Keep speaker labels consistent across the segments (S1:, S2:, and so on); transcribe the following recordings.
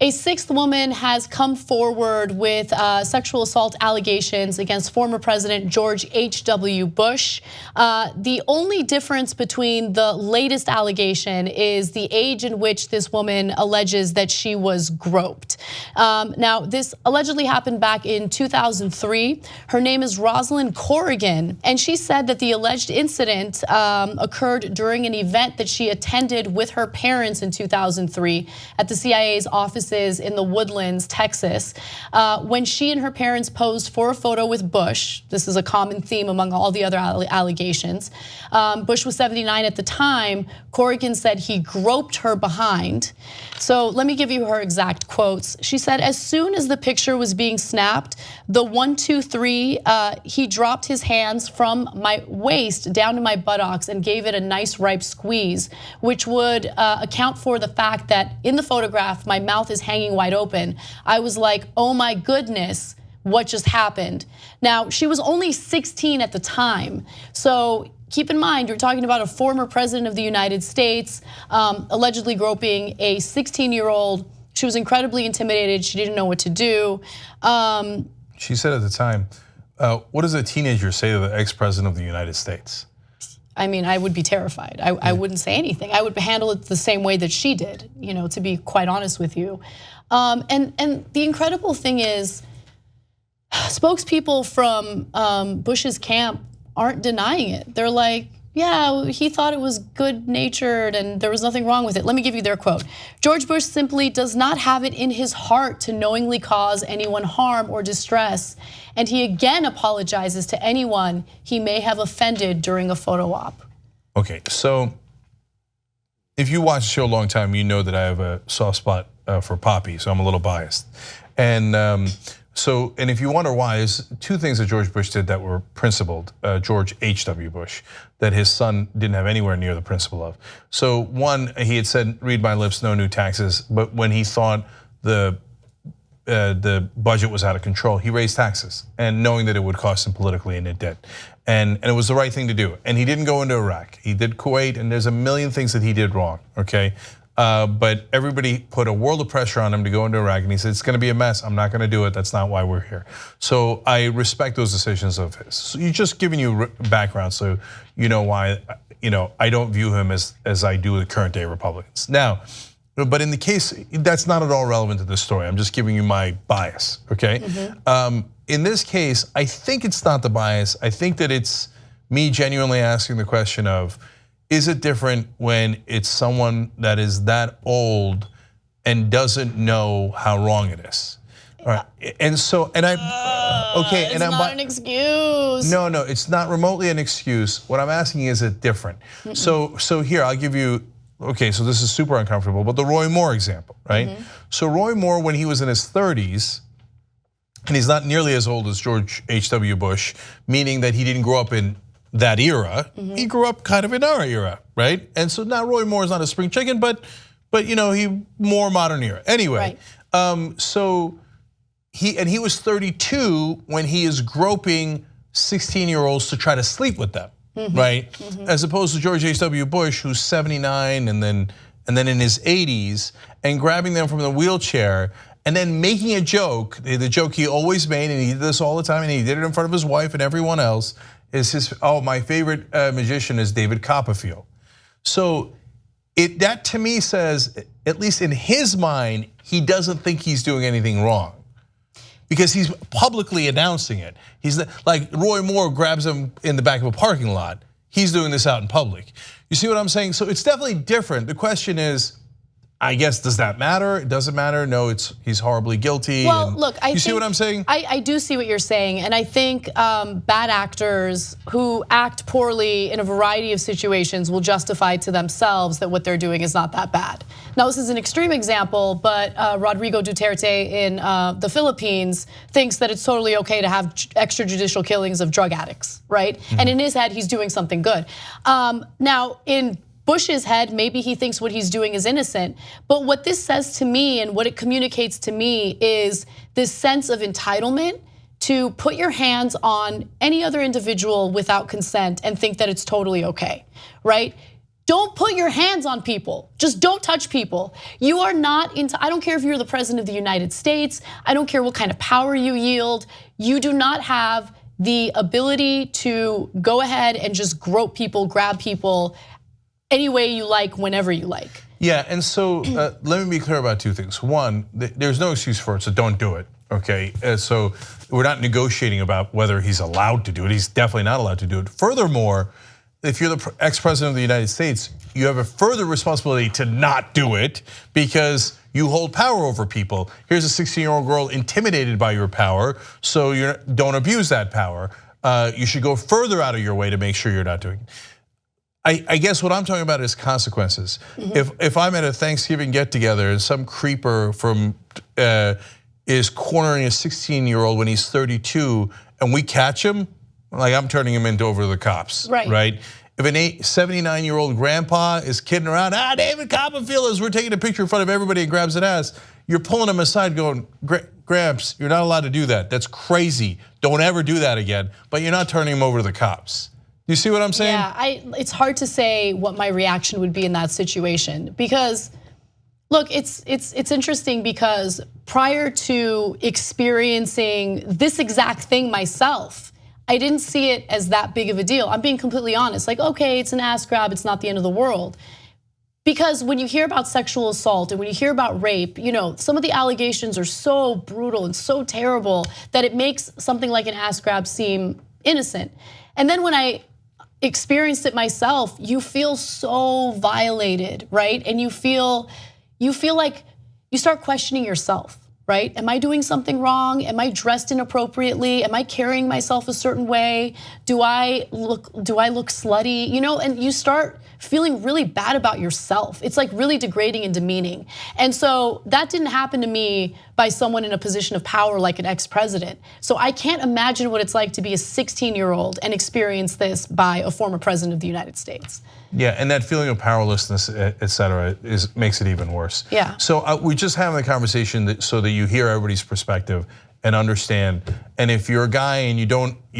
S1: A sixth woman has come forward with sexual assault allegations against former President George H.W. Bush. The only difference between the latest allegation is the age in which this woman alleges that she was groped. Now, this allegedly happened back in 2003. Her name is Roslyn Corrigan, and she said that the alleged incident occurred during an event that she attended with her parents in 2003 at the CIA's offices in the Woodlands, Texas, when she and her parents posed for a photo with Bush. This is a common theme among all the other allegations. Bush was 79 at the time. Corrigan said he groped her behind. So let me give you her exact quotes. She said, as soon as the picture was being snapped, the 1, 2, 3, he dropped his hands from my waist down to my buttocks and gave it a nice ripe squeeze, which would account for the fact that in the photograph, my mouth is hanging wide open. I was like, oh my goodness, what just happened? Now, she was only 16 at the time. So keep in mind, you're talking about a former president of the United States, allegedly groping a 16-year-old. She was incredibly intimidated. She didn't know what to do.
S2: She said at the time, what does a teenager say to the ex-president of the United States?
S1: I mean, I would be terrified. I wouldn't say anything. I would handle it the same way that she did, to be quite honest with you. And the incredible thing is, spokespeople from Bush's camp aren't denying it. They're like, yeah, he thought it was good-natured and there was nothing wrong with it. Let me give you their quote. George Bush simply does not have it in his heart to knowingly cause anyone harm or distress. And he again apologizes to anyone he may have offended during a photo op. Okay,
S2: so if you watch the show a long time, you know that I have a soft spot for Poppy, so I'm a little biased. And and if you wonder why, there's two things that George Bush did that were principled, George H.W. Bush, that his son didn't have anywhere near the principle of. So one, he had said, read my lips, no new taxes, but when he thought the budget was out of control, he raised taxes, and knowing that it would cost him politically, and it did. And it was the right thing to do. And he didn't go into Iraq, he did Kuwait, and there's a million things that he did wrong, okay? But everybody put a world of pressure on him to go into Iraq, and he said, it's gonna be a mess, I'm not gonna do it, that's not why we're here. So I respect those decisions of his. So you're just giving you background so you know why I don't view him as I do the current day Republicans. Now, but in the case, that's not at all relevant to this story, I'm just giving you my bias, okay? In this case, I think it's not the bias, I think that it's me genuinely asking the question of, is it different when it's someone that is that old and doesn't know how wrong it is? All right, and so, and okay,
S1: and I'm not an excuse.
S2: No, it's not remotely an excuse. What I'm asking is it different? So here, I'll give you, okay, so this is super uncomfortable, but the Roy Moore example, right? So Roy Moore, when he was in his 30s, and he's not nearly as old as George H.W. Bush, meaning that he didn't grow up in that era, he grew up kind of in our era, right? And so now Roy Moore is not a spring chicken, but he more modern era. Anyway, so he was 32 when he is groping 16-year-olds to try to sleep with them, right? As opposed to George H.W. Bush, who's 79 and then in his 80s, and grabbing them from the wheelchair and then making a joke, the joke he always made, and he did this all the time, and he did it in front of his wife and everyone else, is my favorite magician is David Copperfield. So that to me says, at least in his mind, he doesn't think he's doing anything wrong, because he's publicly announcing it. He's like Roy Moore grabs him in the back of a parking lot. He's doing this out in public. You see what I'm saying? So it's definitely different. The question is, I guess, does that matter? It doesn't matter. No, he's horribly guilty.
S1: Well, look,
S2: you see what I'm saying?
S1: I do see what you're saying, and I think bad actors who act poorly in a variety of situations will justify to themselves that what they're doing is not that bad. Now, this is an extreme example, but Rodrigo Duterte in the Philippines thinks that it's totally okay to have extrajudicial killings of drug addicts, right? And in his head, he's doing something good. Now, in Bush's head, maybe he thinks what he's doing is innocent. But what this says to me and what it communicates to me is this sense of entitlement to put your hands on any other individual without consent and think that it's totally okay, right? Don't put your hands on people. Just don't touch people. You are not into, I don't care if you're the president of the United States. I don't care what kind of power you yield. You do not have the ability to go ahead and just grope people, grab people any way you like, whenever you like.
S2: Yeah, and so let me be clear about two things. One, there's no excuse for it, so don't do it, okay? So we're not negotiating about whether he's allowed to do it. He's definitely not allowed to do it. Furthermore, if you're the ex-president of the United States, you have a further responsibility to not do it because you hold power over people. Here's a 16-year-old girl intimidated by your power, so you don't abuse that power. You should go further out of your way to make sure you're not doing it. I guess what I'm talking about is consequences. If I'm at a Thanksgiving get-together and some creeper from is cornering a 16-year-old when he's 32, and we catch him, like I'm turning him over the cops, right? If an 79-year-old grandpa is kidding around, David Copperfield, as we're taking a picture in front of everybody and grabs an ass, you're pulling him aside going, Gramps, you're not allowed to do that. That's crazy. Don't ever do that again. But you're not turning him over to the cops. You see what I'm saying?
S1: Yeah, it's hard to say what my reaction would be in that situation because, look, it's interesting because prior to experiencing this exact thing myself, I didn't see it as that big of a deal. I'm being completely honest. Like, okay, it's an ass grab. It's not the end of the world. Because when you hear about sexual assault and when you hear about rape, some of the allegations are so brutal and so terrible that it makes something like an ass grab seem innocent. And then when I experienced it myself, you feel so violated, right? And you feel like you start questioning yourself. Right? Am I doing something wrong? Am I dressed inappropriately? Am I carrying myself a certain way? Do I look slutty? And you start feeling really bad about yourself. It's like really degrading and demeaning. And so that didn't happen to me by someone in a position of power like an ex-president. So I can't imagine what it's like to be a 16-year-old and experience this by a former president of the United States.
S2: Yeah, and that feeling of powerlessness, et cetera, makes it even worse.
S1: Yeah.
S2: So we just having the conversation so that you hear everybody's perspective and understand. And if you're a guy and you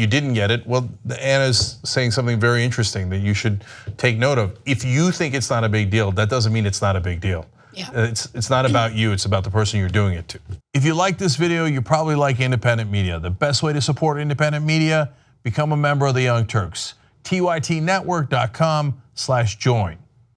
S2: didn't get it, well, Anna's saying something very interesting that you should take note of. If you think it's not a big deal, that doesn't mean it's not a big deal.
S1: Yeah.
S2: It's not about you, it's about the person you're doing it to. If you like this video, you probably like independent media. The best way to support independent media, become a member of the Young Turks. TYTnetwork.com/join.